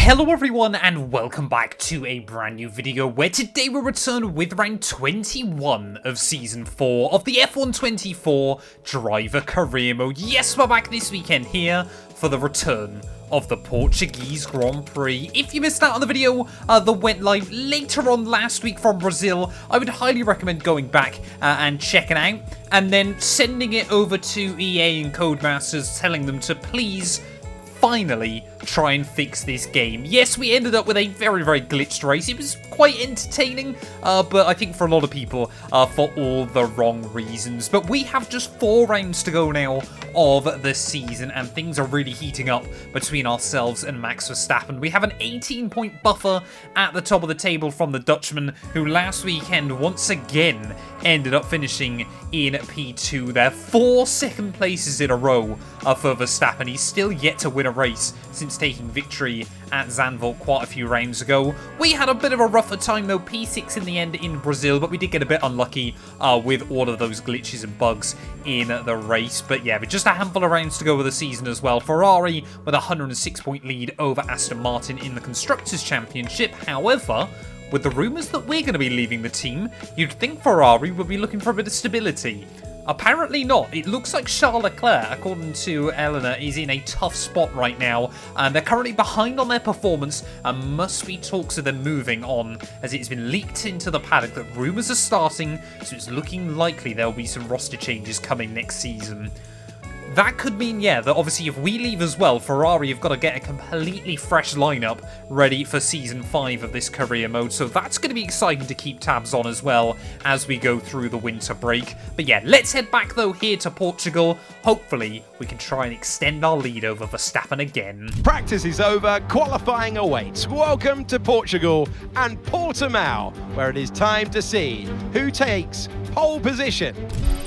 Hello everyone and welcome back to a brand new video where today we'll return with round 21 of season 4 of the F124 Driver Career mode. Yes, we're back this weekend here for the return of the Portuguese Grand Prix. If you missed out on the video that went live later on last week from Brazil, I would highly recommend going back and checking out and then sending it over to EA and Codemasters, telling them to please finally try and fix this game. Yes, we ended up with a very, very glitched race. It was quite entertaining, but I think for a lot of people, for all the wrong reasons. But we have just 4 rounds to go now of the season, and things are really heating up between ourselves and Max Verstappen. We have an 18-point buffer at the top of the table from the Dutchman, who last weekend once again ended up finishing in P2 there. 4 second places in a row for Verstappen. He's still yet to win a race since taking victory at Zandvoort quite a few rounds ago. We had a bit of a rougher time though, P6 in the end in Brazil, but we did get a bit unlucky with all of those glitches and bugs in the race. But yeah, with just a handful of rounds to go with the season as well. Ferrari with a 106-point lead over Aston Martin in the Constructors' Championship. However, with the rumours that we're going to be leaving the team, you'd think Ferrari would be looking for a bit of stability. Apparently not. It looks like Charles Leclerc, according to Eleanor, is in a tough spot right now, and they're currently behind on their performance and must be talks of them moving on, as it's been leaked into the paddock that rumours are starting, so it's looking likely there'll be some roster changes coming next season. That could mean, yeah, that obviously if we leave as well, Ferrari have got to get a completely fresh lineup ready for Season 5 of this career mode. So that's going to be exciting to keep tabs on as well as we go through the winter break. But yeah, let's head back though here to Portugal. Hopefully we can try and extend our lead over Verstappen again. Practice is over, qualifying awaits. Welcome to Portugal and Portimao, where it is time to see who takes pole position.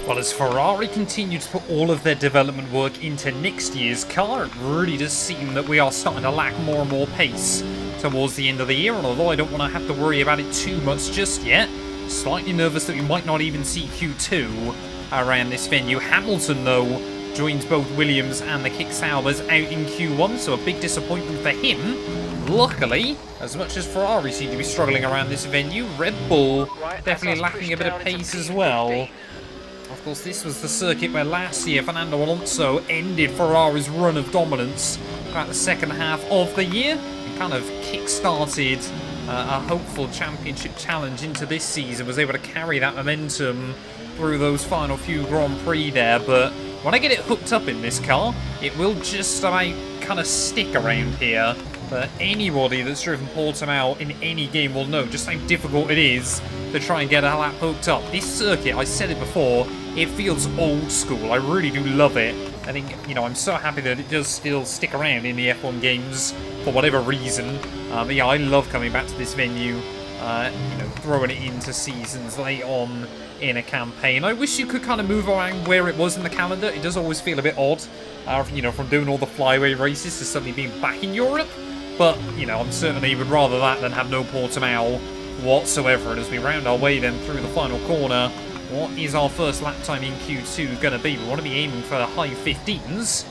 Well, as Ferrari continue to put all of their development work into next year's car, it really does seem that we are starting to lack more and more pace towards the end of the year. And although I don't want to have to worry about it too much just yet, slightly nervous that we might not even see Q2 around this venue. Hamilton, though, joins both Williams and the Kick Saubers out in Q1, so a big disappointment for him. Luckily, as much as Ferrari seem to be struggling around this venue, Red Bull definitely lacking a bit of pace as well. Of course, this was the circuit where last year Fernando Alonso ended Ferrari's run of dominance throughout the second half of the year and kind of kick-started a hopeful championship challenge into this season, was able to carry that momentum through those final few Grand Prix there. But when I get it hooked up in this car, it will just about kind of stick around here. But anybody that's driven Portimao in any game will know just how difficult it is to try and get a lap hooked up. This circuit, I said it before, it feels old school. I really do love it. I think, you know, I'm so happy that it does still stick around in the F1 games for whatever reason. But yeah, I love coming back to this venue, you know, throwing it into seasons late on in a campaign. I wish you could kind of move around where it was in the calendar. It does always feel a bit odd, you know, from doing all the flyway races to suddenly being back in Europe. But, you know, I'm certainly would rather that than have no Portimao whatsoever. And as we round our way then through the final corner, what is our first lap time in Q2 going to be? We want to be aiming for the high 15s.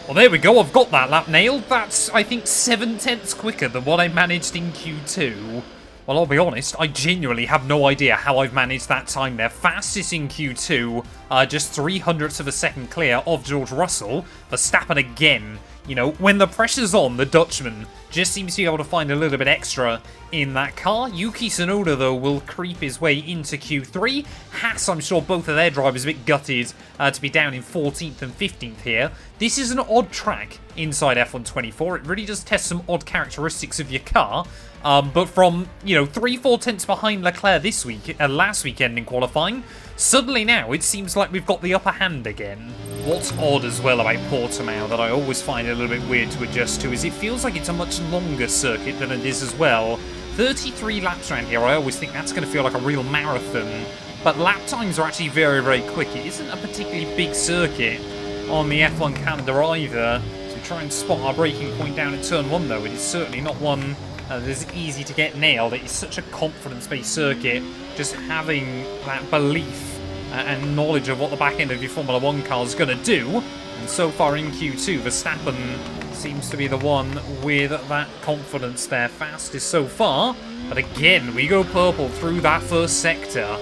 Well, there we go. I've got that lap nailed. That's, I think, 7/10 quicker than what I managed in Q2. Well, I'll be honest, I genuinely have no idea how I've managed that time there. Fastest in Q2, just 0.03 of a second clear of George Russell. Verstappen again. You know, when the pressure's on, the Dutchman just seems to be able to find a little bit extra in that car. Yuki Tsunoda, though, will creep his way into Q3. Haas, I'm sure both of their drivers a bit gutted to be down in 14th and 15th here. This is an odd track inside F124. It really does test some odd characteristics of your car. But from, you know, 3-4 tenths behind Leclerc this week, last weekend in qualifying, suddenly now it seems like we've got the upper hand again. What's odd as well about Portimao that I always find it a little bit weird to adjust to is it feels like it's a much longer circuit than it is as well. 33 laps around here, I always think that's going to feel like a real marathon. But lap times are actually very, very quick. It isn't a particularly big circuit on the F1 calendar either. So we try and spot our braking point down at turn 1 though. It is certainly not one that's easy to get nailed. It is such a confidence-based circuit. Just having that belief and knowledge of what the back end of your Formula 1 car is going to do. And so far in Q2, Verstappen seems to be the one with that confidence there. Fastest so far. But again, we go purple through that first sector.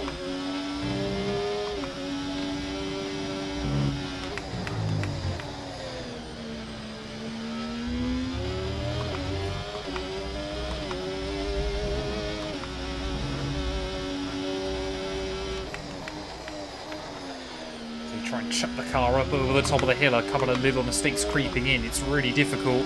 Try and chuck the car up over the top of the hill. A couple of little mistakes creeping in. It's really difficult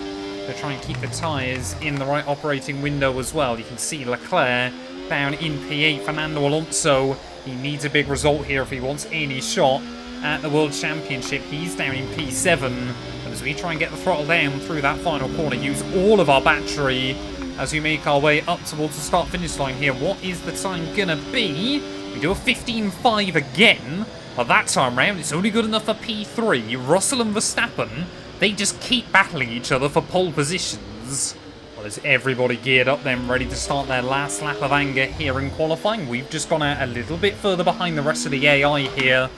to try and keep the tyres in the right operating window as well. You can see Leclerc down in P8. Fernando Alonso, he needs a big result here if he wants any shot at the World Championship. He's down in P7. And as we try and get the throttle down through that final corner, use all of our battery as we make our way up towards the start-finish line here. What is the time gonna be? We do a 15.5 again. But that time round, it's only good enough for P3. Russell and Verstappen, they just keep battling each other for pole positions. Well, is everybody geared up then, ready to start their last lap of anger here in qualifying? We've just gone out a little bit further behind the rest of the AI here.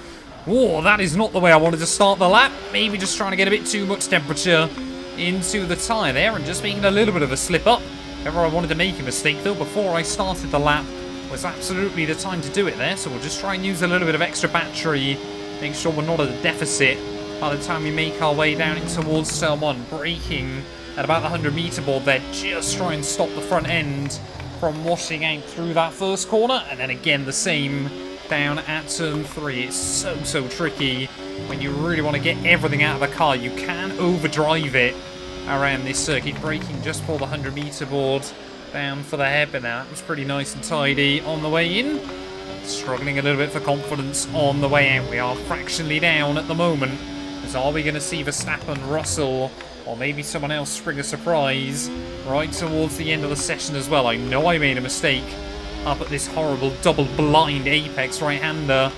Whoa, that is not the way I wanted to start the lap. Maybe just trying to get a bit too much temperature into the tyre there and just making a little bit of a slip up. If ever I wanted to make a mistake though, before I started the lap, was absolutely the time to do it there, so we'll just try and use a little bit of extra battery, make sure we're not at a deficit by the time we make our way down in towards turn 1. Braking at about the 100-meter board there, just try and stop the front end from washing out through that first corner, and then again the same down at turn 3. It's so tricky when you really want to get everything out of the car. You can overdrive it around this circuit. Braking just for the 100-meter board down for the hairpin now. That was pretty nice and tidy on the way in. Struggling a little bit for confidence on the way out. We are fractionally down at the moment. So are we going to see Verstappen, Russell, or maybe someone else spring a surprise right towards the end of the session as well? I know I made a mistake up at this horrible double blind apex right-hander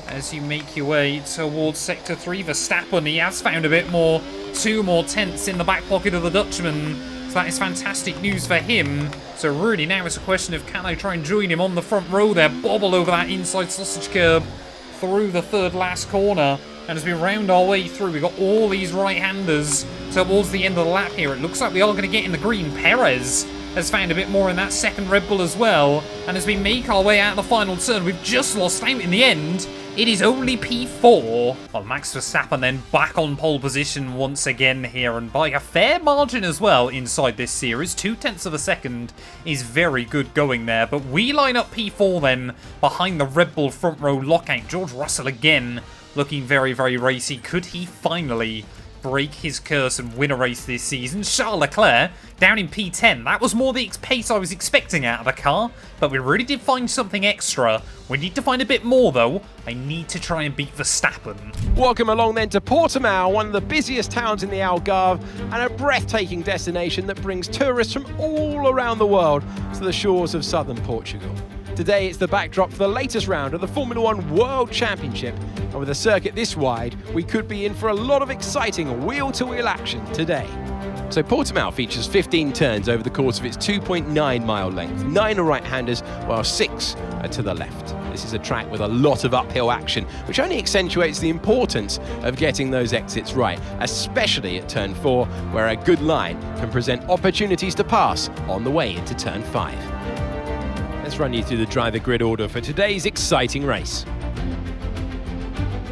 as you make your way towards Sector 3. Verstappen, he has found a bit more, 2 more tenths in the back pocket of the Dutchman. So that is fantastic news for him. So really now it's a question of can I try and join him on the front row there, bobble over that inside sausage curb through the third last corner. And as we round our way through, we've got all these right-handers towards the end of the lap here. It looks like we are going to get in the green. Perez has found a bit more in that second Red Bull as well. And as we make our way out of the final turn, we've just lost out in the end. It is only P4. Well, Max Verstappen then back on pole position once again here, and by a fair margin as well inside this series. 0.2 of a second is very good going there. But we line up P4 then behind the Red Bull front row lockout. George Russell again looking very racy. Could he finally break his curse and win a race this season? Charles Leclerc down in P10. That was more the pace I was expecting out of the car, but we really did find something extra. We need to find a bit more though. I need to try and beat Verstappen. Welcome along then to Portimao, one of the busiest towns in the Algarve and a breathtaking destination that brings tourists from all around the world to the shores of southern Portugal. Today it's the backdrop for the latest round of the Formula 1 World Championship, and with a circuit this wide, we could be in for a lot of exciting wheel-to-wheel action today. So Portimao features 15 turns over the course of its 2.9 mile length. 9 are right-handers, while 6 are to the left. This is a track with a lot of uphill action, which only accentuates the importance of getting those exits right, especially at turn 4, where a good line can present opportunities to pass on the way into turn 5. Let's run you through the driver grid order for today's exciting race.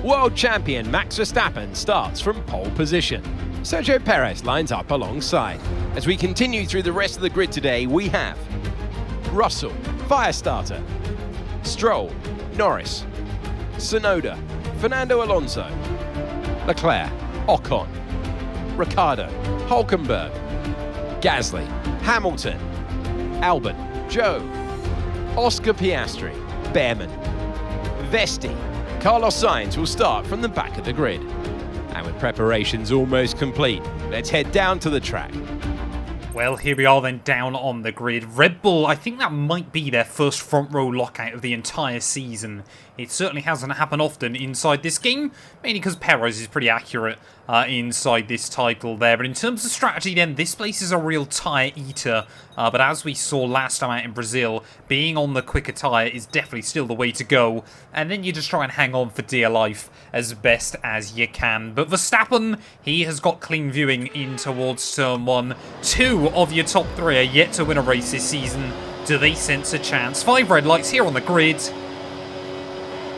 World champion Max Verstappen starts from pole position. Sergio Perez lines up alongside. As we continue through the rest of the grid today, we have Russell, Firestarter, Stroll, Norris, Tsunoda, Fernando Alonso, Leclerc, Ocon, Ricciardo, Hülkenberg, Gasly, Hamilton, Albon, Joe, Oscar Piastri, Behrman, Vesti. Carlos Sainz will start from the back of the grid. And with preparations almost complete, let's head down to the track. Well, here we are then down on the grid. Red Bull, I think that might be their first front row lockout of the entire season. It certainly hasn't happened often inside this game, mainly because Perez is pretty accurate inside this title there. But in terms of strategy then, this place is a real tyre eater. But as we saw last time out in Brazil, being on the quicker tyre is definitely still the way to go. And then you just try and hang on for dear life as best as you can. But Verstappen, he has got clean viewing in towards turn 1. 2 of your top 3 are yet to win a race this season. Do they sense a chance? 5 red lights here on the grid.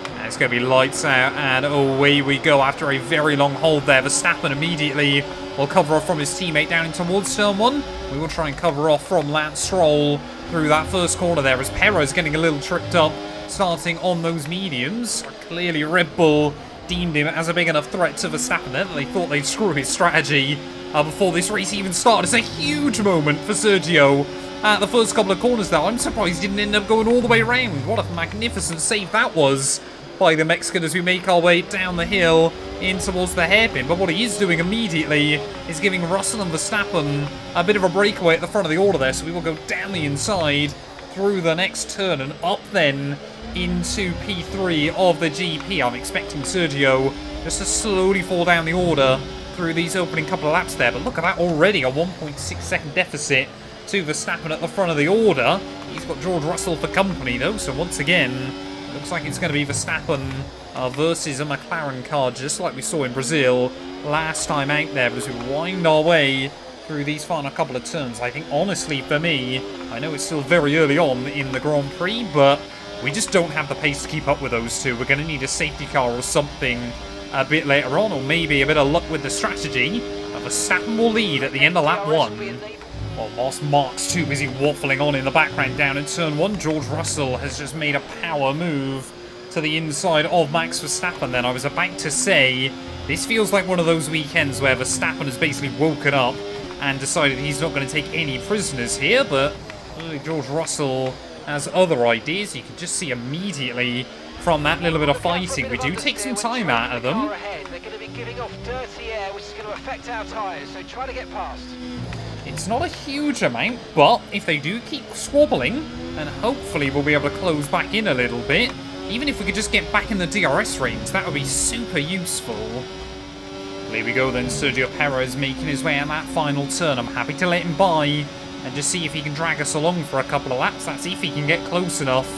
And it's going to be lights out, and away we go after a very long hold there. Verstappen immediately will cover off from his teammate down in towards turn 1. We will try and cover off from Lance Stroll through that first corner there, as Perez getting a little tripped up, starting on those mediums. Clearly Red Bull deemed him as a big enough threat to Verstappen there that they thought they'd screw his strategy before this race even started. It's a huge moment for Sergio at the first couple of corners there. I'm surprised he didn't end up going all the way around. What a magnificent save that was by the Mexican as we make our way down the hill in towards the hairpin. But what he is doing immediately is giving Russell and Verstappen a bit of a breakaway at the front of the order there. So we will go down the inside through the next turn and up then into P3 of the GP. I'm expecting Sergio just to slowly fall down the order through these opening couple of laps there. But look at that already, a 1.6 second deficit to Verstappen at the front of the order. He's got George Russell for company though, so once again, looks like it's going to be Verstappen versus a McLaren car, just like we saw in Brazil last time out there. But as we wind our way through these final couple of turns, I think honestly for me, I know it's still very early on in the Grand Prix, but we just don't have the pace to keep up with those two. We're going to need a safety car or something a bit later on, or maybe a bit of luck with the strategy. But Verstappen will lead at the end of lap 1. Well, whilst Mark's too busy waffling on in the background down in turn 1, George Russell has just made a power move to the inside of Max Verstappen then. I was about to say, this feels like one of those weekends where Verstappen has basically woken up and decided he's not going to take any prisoners here, but George Russell has other ideas. You can just see immediately from that little bit of fighting, we do take some time out of them. They're going to be giving off dirty air, which is going to affect our tyres, so try to get past. It's not a huge amount, but if they do keep squabbling, then hopefully we'll be able to close back in a little bit. Even if we could just get back in the DRS range, that would be super useful. There we go then, Sergio Perez making his way on that final turn. I'm happy to let him by and just see if he can drag us along for a couple of laps. That's if he can get close enough,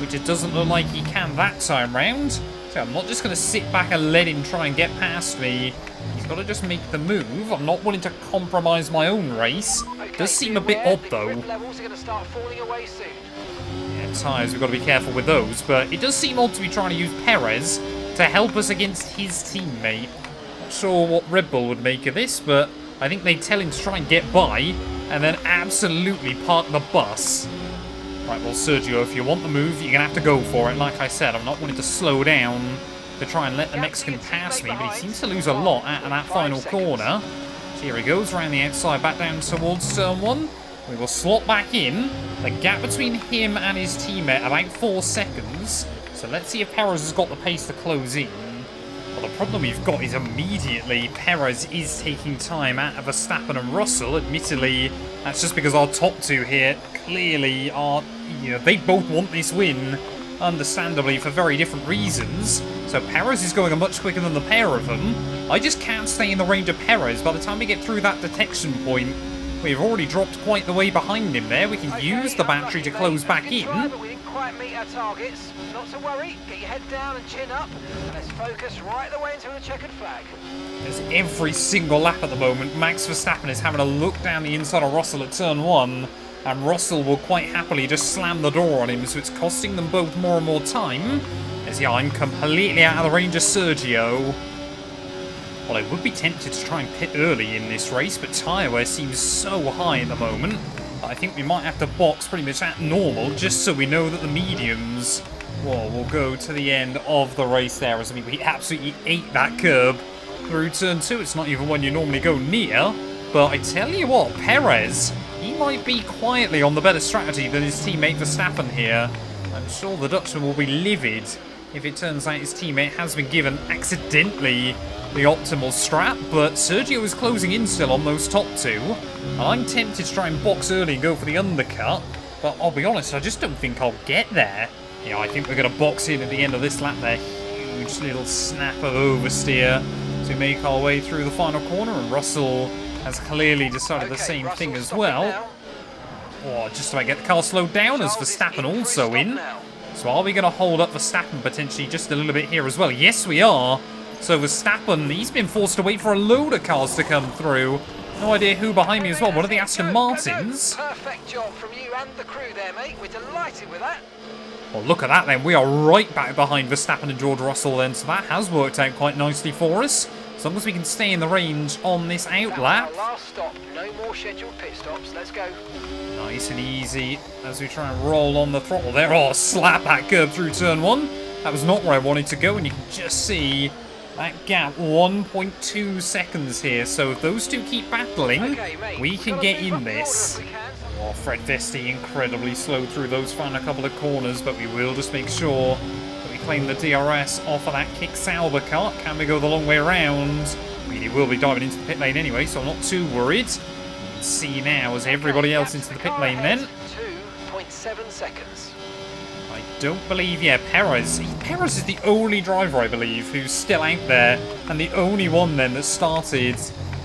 which it doesn't look like he can that time round. So I'm not just going to sit back and let him try and get past me. He's got to just make the move. I'm not willing to compromise my own race. Does seem a bit odd though. Levels are going to start falling away soon. Yeah, tyres, we've got to be careful with those. But it does seem odd to be trying to use Perez to help us against his teammate. Not sure what Red Bull would make of this, but I think they tell him to try and get by and then absolutely park the bus. Right, well, Sergio, if you want the move, you're going to have to go for it. Like I said, I'm not wanting to slow down to try and let the Mexican pass me, but he seems to lose a lot out of that final corner. So here he goes, around the outside, back down towards turn 1. We will slot back in. The gap between him and his teammate, about 4 seconds. So let's see if Perez has got the pace to close in. Well, the problem we've got is immediately Perez is taking time out of Verstappen and Russell. Admittedly, that's just because our top two here clearly are, they both want this win, understandably, for very different reasons. So Perez is going much quicker than the pair of them. I just can't stay in the range of Perez. By the time we get through that detection point, we've already dropped quite the way behind him there. We can use the battery to close back in. We didn't quite meet our targets. Not to worry. Get your head down and chin up. And let's focus right the way into the checkered flag. There's every single lap at the moment, Max Verstappen is having a look down the inside of Russell at turn 1. And Russell will quite happily just slam the door on him, so it's costing them both more and more time. As I'm completely out of the range of Sergio. Well, I would be tempted to try and pit early in this race, but tyre wear seems so high at the moment. I think we might have to box pretty much at normal, just so we know that the mediums, well, will go to the end of the race there. As we absolutely ate that curb through turn 2. It's not even one you normally go near. But I tell you what, Perez, he might be quietly on the better strategy than his teammate Verstappen here. I'm sure the Dutchman will be livid if it turns out his teammate has been given accidentally the optimal strat, but Sergio is closing in still on those top two. And I'm tempted to try and box early and go for the undercut, but I'll be honest, I just don't think I'll get there. I think we're going to box in at the end of this lap there. Huge little snap of oversteer as we make our way through the final corner, and Russell has clearly decided the same thing as well. Oh, just about get the car slowed down as Verstappen also in. So are we going to hold up Verstappen potentially just a little bit here as well? Yes, we are. So Verstappen, he's been forced to wait for a load of cars to come through. No idea who behind me as well. One of the Aston Martins. Perfect job from you and the crew there, mate. We're delighted with that. Well, look at that then. We are right back behind Verstappen and George Russell then. So that has worked out quite nicely for us. As long as we can stay in the range on this out lap. Our last stop. No more scheduled pit stops. Let's go. Nice and easy as we try and roll on the throttle there. Oh, slap that curb through turn 1. That was not where I wanted to go, and you can just see that gap, 1.2 seconds here. So if those two keep battling, Okay, mate, we can get in this. If we can. Oh, Fred Vesti incredibly slow through those final couple of corners, but we will just make sure that we claim the DRS off of that kick Sauber car. Can we go the long way around? I mean, he will be diving into the pit lane anyway, so I'm not too worried. See now as everybody else into the pit lane then. 2.7 seconds. I don't believe, yeah, Perez is the only driver, I believe, who's still out there, and the only one then that started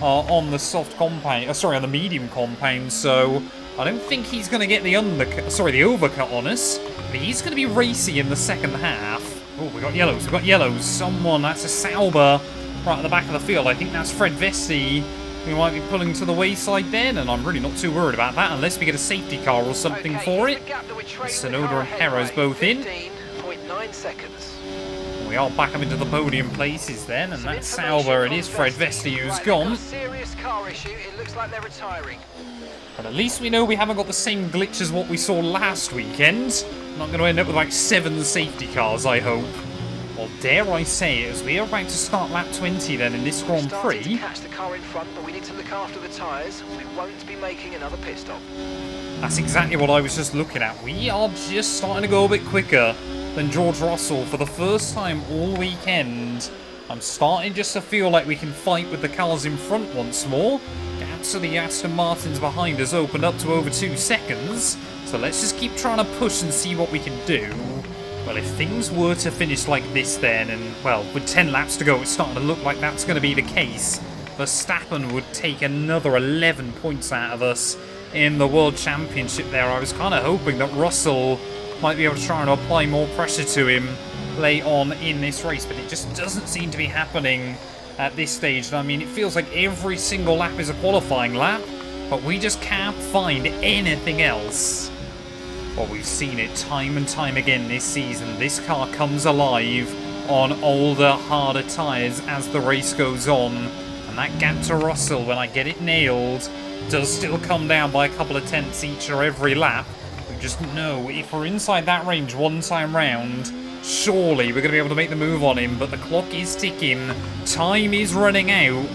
on the soft compound, on the medium compound, so I don't think he's going to get the overcut on us, but he's going to be racy in the second half. Oh, we've got yellows, someone, that's a Sauber right at the back of the field. I think that's Fred Vesti. We might be pulling to the wayside then, and I'm really not too worried about that unless we get a safety car or something for it. Sonoda and Perez both in. 15.9 seconds. We are back up into the podium places then, and that's Sauber. It is Fred Vesti who's gone. Serious car issue. It looks like they're retiring. But at least we know we haven't got the same glitch as what we saw last weekend. Not going to end up with like 7 safety cars, I hope. Well, dare I say it, as we are about to start lap 20 then in this Grand Prix. To catch the car in front, but we need to look after the tyres. We won't be making another pit stop. That's exactly what I was just looking at. We are just starting to go a bit quicker than George Russell for the first time all weekend. I'm starting just to feel like we can fight with the cars in front once more. Gaps of the Aston Martins behind us opened up to over 2 seconds. So let's just keep trying to push and see what we can do. Well, if things were to finish like this then, and, well, with 10 laps to go, it's starting to look like that's going to be the case. Verstappen would take another 11 points out of us in the World Championship there. I was kind of hoping that Russell might be able to try and apply more pressure to him late on in this race, but it just doesn't seem to be happening at this stage. And I mean, it feels like every single lap is a qualifying lap, but we just can't find anything else. Well, we've seen it time and time again this season. This car comes alive on older, harder tyres as the race goes on. And that gap to Russell, when I get it nailed, does still come down by a couple of tenths each or every lap. We just know if we're inside that range one time round, surely we're going to be able to make the move on him. But the clock is ticking. Time is running out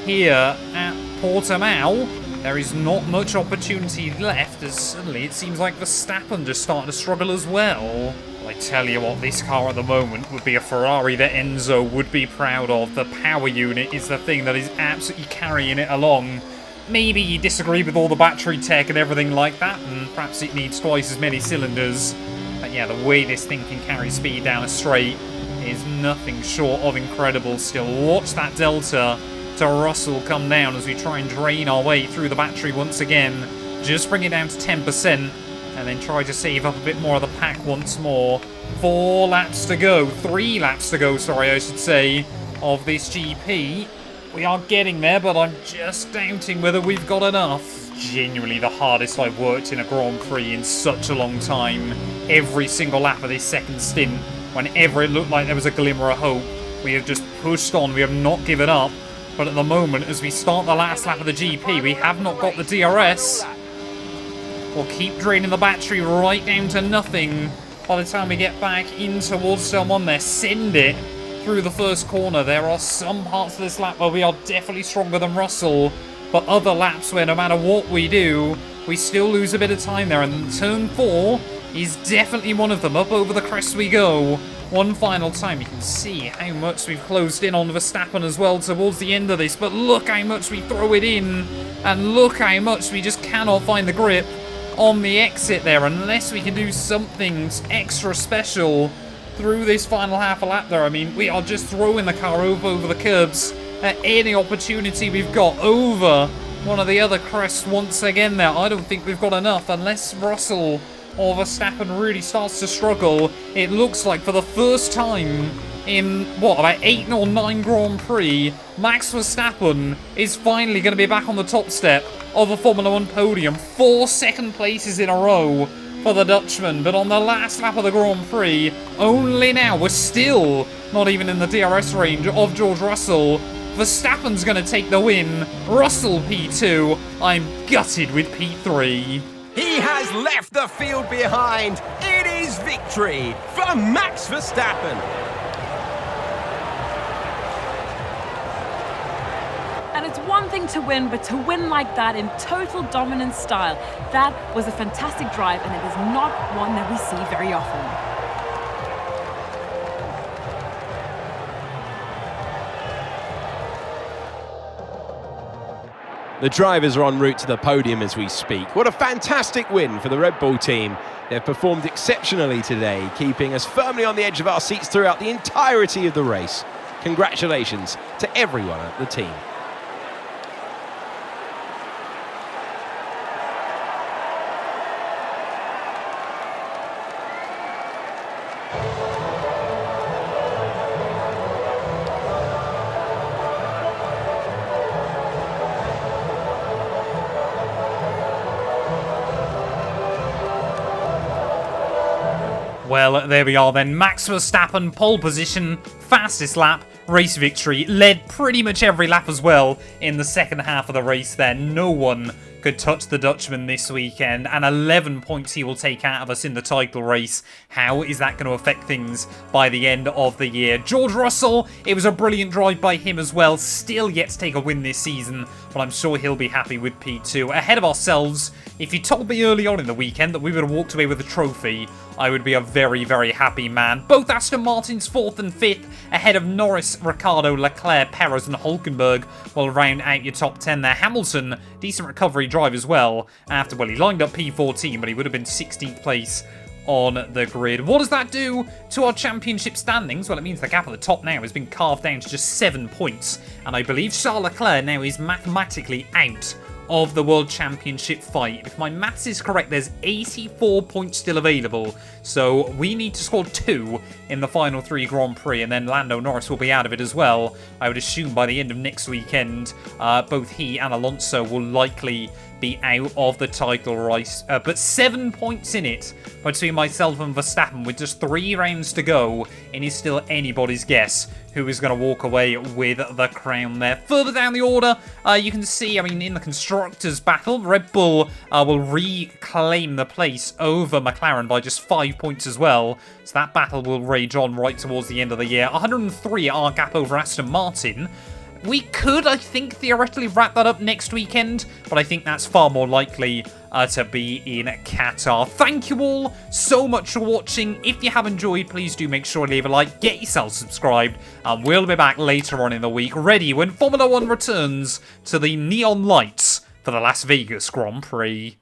here at Portimao. There is not much opportunity left, as suddenly it seems like Verstappen just starting to struggle as well. I tell you what, this car at the moment would be a Ferrari that Enzo would be proud of. The power unit is the thing that is absolutely carrying it along. Maybe you disagree with all the battery tech and everything like that, and perhaps it needs twice as many cylinders. But yeah, the way this thing can carry speed down a straight is nothing short of incredible still. Watch that delta to Russell come down as we try and drain our way through the battery once again. Just bring it down to 10% and then try to save up a bit more of the pack once more. 3 laps to go, sorry, I should say, of this GP. We are getting there, but I'm just doubting whether we've got enough. Genuinely the hardest I've worked in a Grand Prix in such a long time. Every single lap of this second stint, whenever it looked like there was a glimmer of hope, we have just pushed on, we have not given up. But at the moment, as we start the last lap of the GP, we have not got the DRS. We'll keep draining the battery right down to nothing by the time we get back in towards turn 1 there. Send it through the first corner. There are some parts of this lap where we are definitely stronger than Russell, but other laps where no matter what we do, we still lose a bit of time there. And turn 4 is definitely one of them. Up over the crest we go. One final time. You can see how much we've closed in on Verstappen as well towards the end of this, but look how much we throw it in, and look how much we just cannot find the grip on the exit there, unless we can do something extra special through this final half a lap there. I mean, we are just throwing the car over the curbs at any opportunity we've got over one of the other crests once again there. I don't think we've got enough unless Russell or Verstappen really starts to struggle. It looks like for the first time in, what, about 8 or 9 Grand Prix, Max Verstappen is finally going to be back on the top step of a Formula 1 podium. 4 second places in a row for the Dutchman, but on the last lap of the Grand Prix, only now, we're still not even in the DRS range of George Russell. Verstappen's going to take the win. Russell P2. I'm gutted with P3. He has left the field behind. It is victory for Max Verstappen. And it's one thing to win, but to win like that in total dominant style, that was a fantastic drive, and it is not one that we see very often. The drivers are en route to the podium as we speak. What a fantastic win for the Red Bull team. They've performed exceptionally today, keeping us firmly on the edge of our seats throughout the entirety of the race. Congratulations to everyone at the team. Well, there we are then. Max Verstappen, pole position, fastest lap, race victory. Led pretty much every lap as well in the second half of the race there. No one could touch the Dutchman this weekend, and 11 points he will take out of us in the title race. How is that going to affect things by the end of the year? George Russell, it was a brilliant drive by him as well. Still yet to take a win this season, but I'm sure he'll be happy with P2. Ahead of ourselves, if you told me early on in the weekend that we would have walked away with a trophy, I would be a very, very happy man. Both Aston Martins 4th and 5th, ahead of Norris, Ricciardo, Leclerc, Perez and Hulkenberg will round out your top 10 there. Hamilton, decent recovery drive as well, after, well, he lined up P14, but he would have been 16th place on the grid. What does that do to our championship standings? Well, it means the gap at the top now has been carved down to just 7 points, and I believe Charles Leclerc now is mathematically out of the World Championship fight. If my maths is correct, there's 84 points still available, so we need to score 2 in the final 3 Grand Prix, and then Lando Norris will be out of it as well. I would assume by the end of next weekend, both he and Alonso will likely be out of the title race, but 7 points in it between myself and Verstappen with just 3 rounds to go, and it's still anybody's guess who is going to walk away with the crown there. Further down the order, you can see, I mean, in the Constructors' battle, Red Bull will reclaim the place over McLaren by just 5 points as well, so that battle will rage on right towards the end of the year. 103 our gap over Aston Martin. We could, I think, theoretically wrap that up next weekend, but I think that's far more likely to be in Qatar. Thank you all so much for watching. If you have enjoyed, please do make sure to leave a like, get yourself subscribed, and we'll be back later on in the week, ready when Formula 1 returns to the neon lights for the Las Vegas Grand Prix.